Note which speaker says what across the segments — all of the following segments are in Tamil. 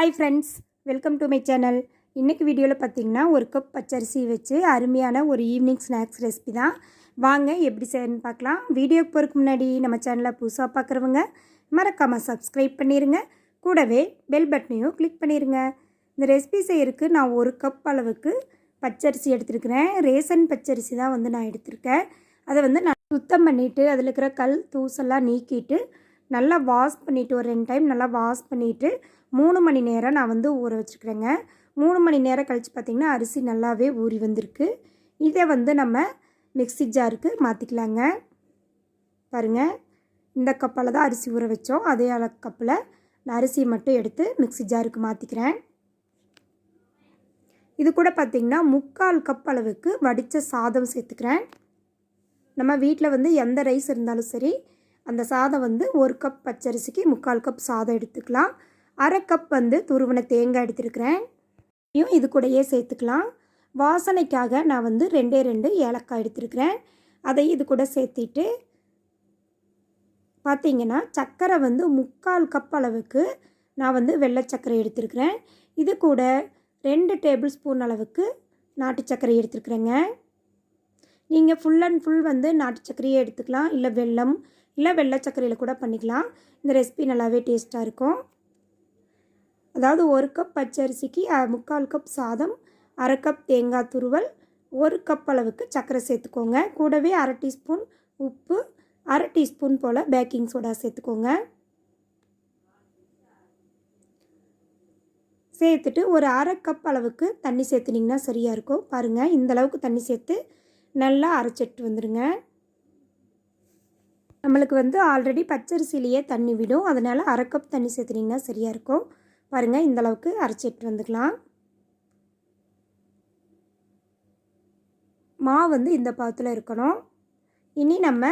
Speaker 1: Hi friends, welcome to my channel. இன்றைக்கி வீடியோவில் பார்த்திங்கன்னா ஒரு கப் பச்சரிசி வச்சு அருமையான ஒரு ஈவினிங் ஸ்நாக்ஸ் ரெசிபி தான். வாங்க எப்படி செய்யணும்னு பார்க்கலாம். வீடியோக்கு போகிறதுக்கு முன்னாடி நம்ம சேனலை புதுசாக பார்க்குறவங்க மறக்காமல் சப்ஸ்கிரைப் பண்ணிடுங்க. கூடவே பெல் பட்டனையும் கிளிக் பண்ணிடுங்க. இந்த ரெசிபி செய்யறதுக்கு நான் ஒரு கப் அளவுக்கு பச்சரிசி எடுத்துருக்கிறேன். ரேசன் பச்சரிசி தான் நான் எடுத்திருக்கேன். அதை நான் சுத்தம் பண்ணிவிட்டு அதில் இருக்கிற கல் தூசெல்லாம் நீக்கிட்டு நல்லா வாஷ் பண்ணிவிட்டு ஒரு 2 டைம் நல்லா வாஷ் பண்ணிவிட்டு 3 மணி நேரம் நான் ஊற வச்சுருக்கிறேங்க. 3 மணி நேரம் கழித்து பார்த்திங்கன்னா அரிசி நல்லாவே ஊறி வந்திருக்கு. இதை நம்ம மிக்ஸி ஜாருக்கு மாற்றிக்கலாங்க. பாருங்கள், இந்த கப்பில் தான் அரிசி ஊற வச்சோம். அதே கப்பில் நான் அரிசியை மட்டும் எடுத்து மிக்ஸி ஜாருக்கு மாற்றிக்கிறேன். இது கூட பார்த்திங்கன்னா 3/4 கப் அளவுக்கு வடித்த சாதம் சேர்த்துக்கிறேன். நம்ம வீட்டில் எந்த ரைஸ் இருந்தாலும் சரி, அந்த சாதம் 1 கப் பச்சரிசிக்கு 3/4 கப் சாதம் எடுத்துக்கலாம். 1/2 கப் துருவன தேங்காய் எடுத்துருக்கிறேன். இது கூடயே சேர்த்துக்கலாம். வாசனைக்காக நான் 2 ஏலக்காய் எடுத்துருக்கிறேன். அதை இது கூட சேர்த்திட்டு பார்த்திங்கன்னா சர்க்கரை 3/4 கப் அளவுக்கு நான் வெள்ளை சர்க்கரை எடுத்துருக்கிறேன். இது கூட 2 டேபிள் ஸ்பூன் அளவுக்கு நாட்டு சர்க்கரை எடுத்துருக்குறேங்க. நீங்கள் ஃபுல் அண்ட் ஃபுல் நாட்டு சர்க்கரையே எடுத்துக்கலாம், இல்லை வெல்லம் இல்லை வெள்ளை சர்க்கரையில் கூட பண்ணிக்கலாம். இந்த ரெசிபி நல்லாவே டேஸ்ட்டாக இருக்கும். அதாவது 1 கப் பச்சரிசிக்கு 3/4 கப் சாதம், 1/2 கப் தேங்காய் துருவல், 1 கப் அளவுக்கு சர்க்கரை சேர்த்துக்கோங்க. கூடவே 1/2 டீஸ்பூன் உப்பு, 1/2 டீஸ்பூன் போல் பேக்கிங் சோடா சேர்த்துக்கோங்க. சேர்த்துட்டு ஒரு 1/2 கப் அளவுக்கு தண்ணி சேர்த்துனிங்கன்னா சரியாக இருக்கும். பாருங்கள், இந்த அளவுக்கு தண்ணி சேர்த்து நல்லா அரைச்சிட்டு வந்துடுங்க. நம்மளுக்கு ஆல்ரெடி பச்சரிசிலேயே தண்ணி விடும், அதனால் 1/2 கப் தண்ணி சேர்த்துனிங்கன்னா சரியாக இருக்கும். பாருங்கள், இந்த அளவுக்கு அரைச்சிட்டு வந்துக்கலாம். மாவு இந்த பாத்தில் இருக்கணும். இனி நம்ம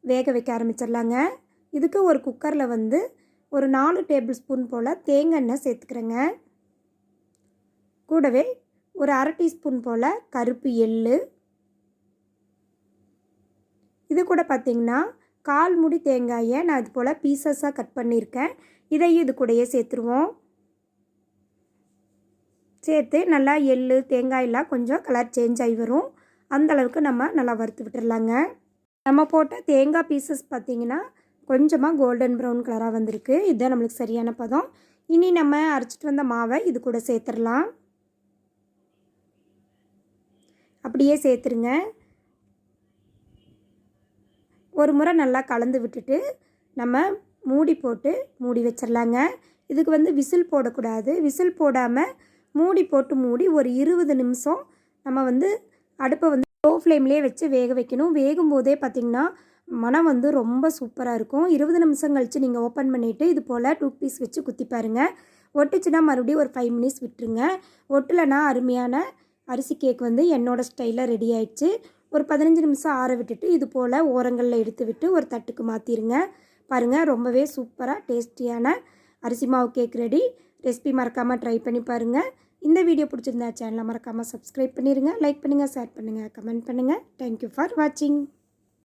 Speaker 1: வேக வைக்க ஆரம்பிச்சிடலாங்க. இதுக்கு ஒரு குக்கரில் ஒரு 4 டேபிள் ஸ்பூன் போல் தேங்காய் எண்ணெய் சேர்த்துக்கிறேங்க. கூடவே ஒரு 1/2 டீஸ்பூன் போல் கருப்பு எள்ளு, இது கூட பார்த்திங்கன்னா 1/4 மூடி தேங்காயை நான் இது போல் பீசஸாக கட் பண்ணியிருக்கேன். இதையும் இது கூடயே சேர்த்துருவோம். சேர்த்து நல்லா எள்ளு தேங்காயெல்லாம் கொஞ்சம் கலர் சேஞ்ச் ஆகி வரும். அந்தளவுக்கு நம்ம நல்லா வறுத்து விட்டுடலாங்க. நம்ம போட்ட தேங்காய் பீசஸ் பார்த்திங்கன்னா கொஞ்சமாக கோல்டன் ப்ரௌன் கலராக வந்திருக்கு. இதுதான் நம்மளுக்கு சரியான பதம். இனி நம்ம அரைச்சிட்டு வந்த மாவை இது கூட சேர்த்துடலாம். அப்படியே சேர்த்துருங்க. ஒரு முறை நல்லா கலந்து விட்டுட்டு நம்ம மூடி போட்டு மூடி வச்சிடலாங்க. இதுக்கு விசில் போடக்கூடாது. விசில் போடாமல் மூடி போட்டு மூடி ஒரு 20 நிமிஷம் நம்ம அடுப்பை லோ ஃப்ளேம்லேயே வச்சு வேக வைக்கணும். வேகும்போதே பார்த்திங்கன்னா மனம் ரொம்ப சூப்பராக இருக்கும். 20 நிமிஷம் கழித்து நீங்கள் ஓப்பன் பண்ணிவிட்டு இது போல் டூத் பீஸ் வச்சு குத்தி பாருங்கள். ஒட்டுச்சுன்னா மறுபடியும் ஒரு 5 மினிட்ஸ் விட்டுருங்க. ஒட்டலைன்னா அருமையான அரிசி கேக் என்னோடய ஸ்டைலில் ரெடி ஆயிடுச்சு. ஒரு 15 நிமிஷம் ஆற விட்டுட்டு இது போல் ஓரங்களில் எடுத்து விட்டு ஒரு தட்டுக்கு மாற்றிடுங்க. பாருங்கள், ரொம்பவே சூப்பராக டேஸ்டியான அரிசி மாவு கேக் ரெடி. ரெசிபி மறக்காமல் ட்ரை பண்ணி பாருங்கள். இந்த வீடியோ பிடிச்சிருந்தா சேனலை மறக்காமல் சப்ஸ்கிரைப் பண்ணிடுங்க. லைக் பண்ணுங்கள், ஷேர் பண்ணுங்கள், கமெண்ட் பண்ணுங்கள். தேங்க்யூ ஃபார் வாட்சிங்.